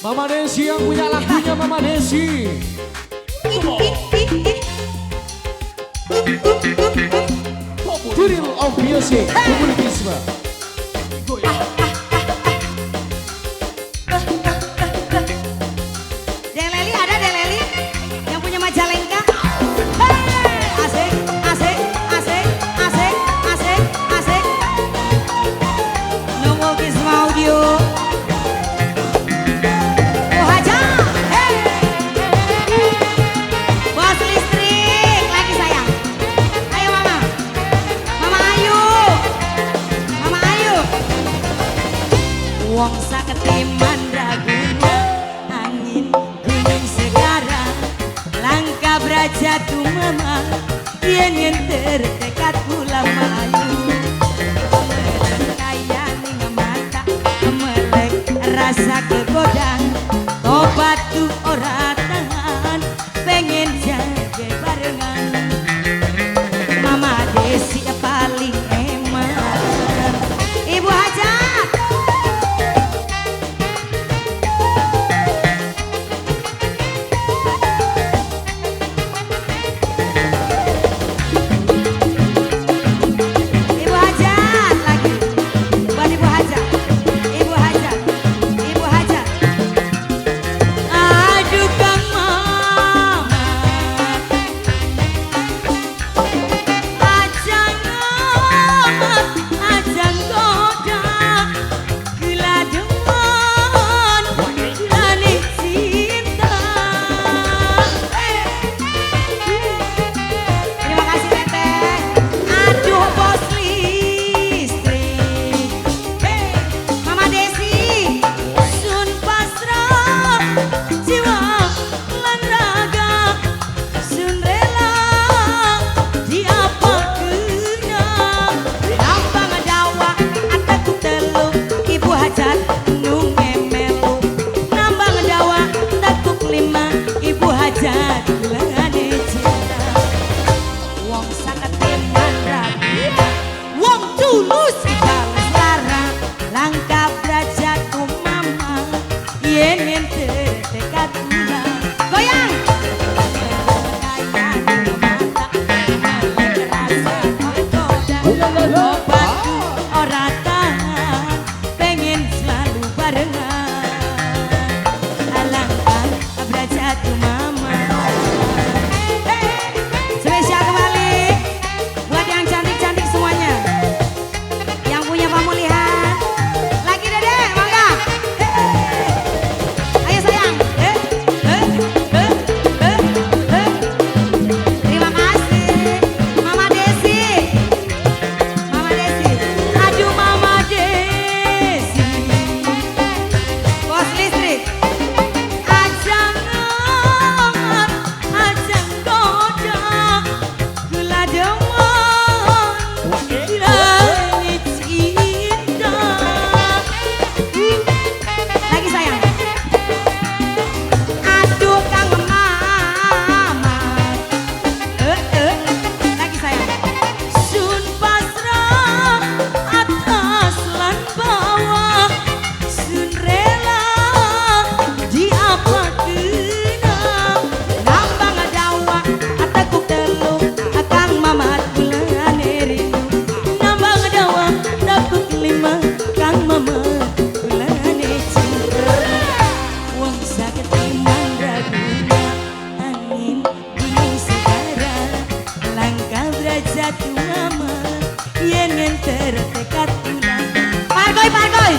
Mama Desi yang punya lagunya Mama Desi. Thrill of Music, Populisme. Deleli ada Deleli yang punya Majalengka. Hey, asik, asik, asik, asik, asik, asik. Nunggu Kisma Audio. Oh aja, hey. Bos listrik lagi sayang. Ayo mama, mama Ayu, mama Ayu. Wong saketiman raguna angin gunung segara langkah berajatu mama yen yen terdekat pulau Melayu kaya ning mata melek rasa kegodang tobat tu ora tahan pengen jaga barengan Mama Desi paling eman Ibu Hajat. Ibu Hajat gelane cinta wong saketenan rapi wong tulus ibales lara langkah berajatku mama yen yen terdekat pula goyang ora tahan pengen selalu barengan alangkah berajatku mama. Spesial kembali buat yang cantik-cantik semuanya. Yang punya pemulihan. Lagi Dede, mangga. Ayo sayang. Terima kasih Mama Desi. Mama Desi. Aduh Mama Desi. Bos listrik. Jatuh mama yen yen terdekat pulang Pargoy